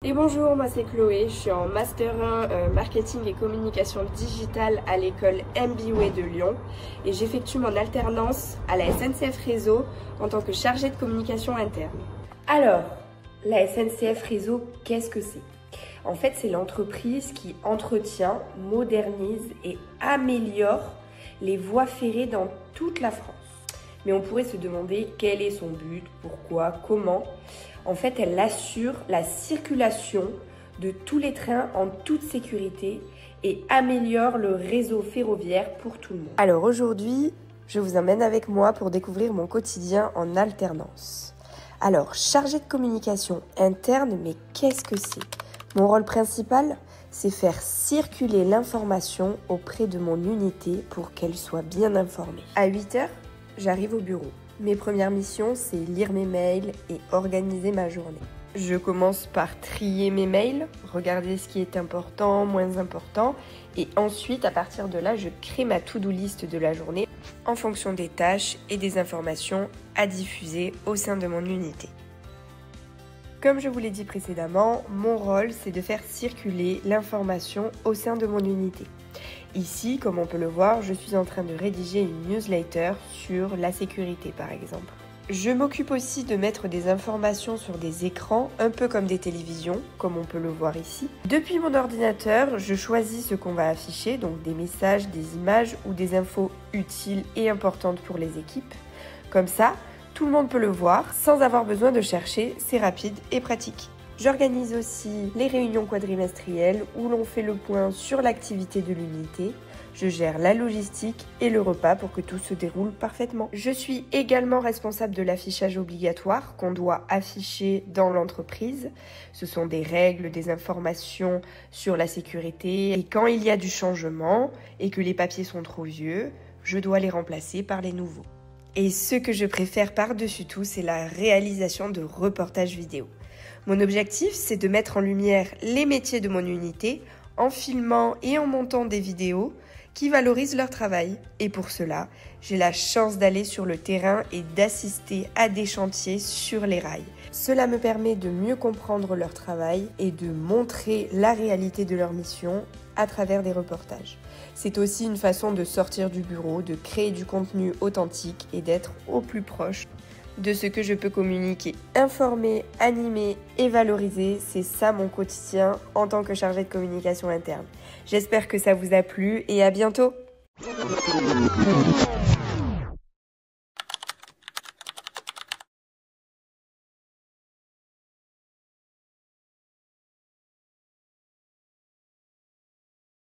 Et bonjour, moi c'est Chloé, je suis en Master 1 Marketing et Communication Digitale à l'école MBA de Lyon et j'effectue mon alternance à la SNCF Réseau en tant que chargée de communication interne. Alors, la SNCF Réseau, qu'est-ce que c'est? En fait, c'est l'entreprise qui entretient, modernise et améliore les voies ferrées dans toute la France. Mais on pourrait se demander quel est son but, pourquoi, comment. En fait, elle assure la circulation de tous les trains en toute sécurité et améliore le réseau ferroviaire pour tout le monde. Alors aujourd'hui, je vous emmène avec moi pour découvrir mon quotidien en alternance. Alors, chargée de communication interne, mais qu'est-ce que c'est? Mon rôle principal, c'est faire circuler l'information auprès de mon unité pour qu'elle soit bien informée. À 8h, j'arrive au bureau. Mes premières missions, c'est lire mes mails et organiser ma journée. Je commence par trier mes mails, regarder ce qui est important, moins important, et ensuite, à partir de là, je crée ma to-do list de la journée en fonction des tâches et des informations à diffuser au sein de mon unité. Comme je vous l'ai dit précédemment, mon rôle, c'est de faire circuler l'information au sein de mon unité. Ici, comme on peut le voir, je suis en train de rédiger une newsletter sur la sécurité par exemple. Je m'occupe aussi de mettre des informations sur des écrans, un peu comme des télévisions, comme on peut le voir ici. Depuis mon ordinateur, je choisis ce qu'on va afficher, donc des messages, des images ou des infos utiles et importantes pour les équipes. Comme ça, tout le monde peut le voir sans avoir besoin de chercher, c'est rapide et pratique. J'organise aussi les réunions quadrimestrielles où l'on fait le point sur l'activité de l'unité. Je gère la logistique et le repas pour que tout se déroule parfaitement. Je suis également responsable de l'affichage obligatoire qu'on doit afficher dans l'entreprise. Ce sont des règles, des informations sur la sécurité. Et quand il y a du changement et que les papiers sont trop vieux, je dois les remplacer par les nouveaux. Et ce que je préfère par-dessus tout, c'est la réalisation de reportages vidéo. Mon objectif, c'est de mettre en lumière les métiers de mon unité en filmant et en montant des vidéos qui valorisent leur travail. Et pour cela, j'ai la chance d'aller sur le terrain et d'assister à des chantiers sur les rails. Cela me permet de mieux comprendre leur travail et de montrer la réalité de leur mission à travers des reportages. C'est aussi une façon de sortir du bureau, de créer du contenu authentique et d'être au plus proche de ce que je peux communiquer. Informer, animer et valoriser, c'est ça mon quotidien en tant que chargée de communication interne. J'espère que ça vous a plu et à bientôt!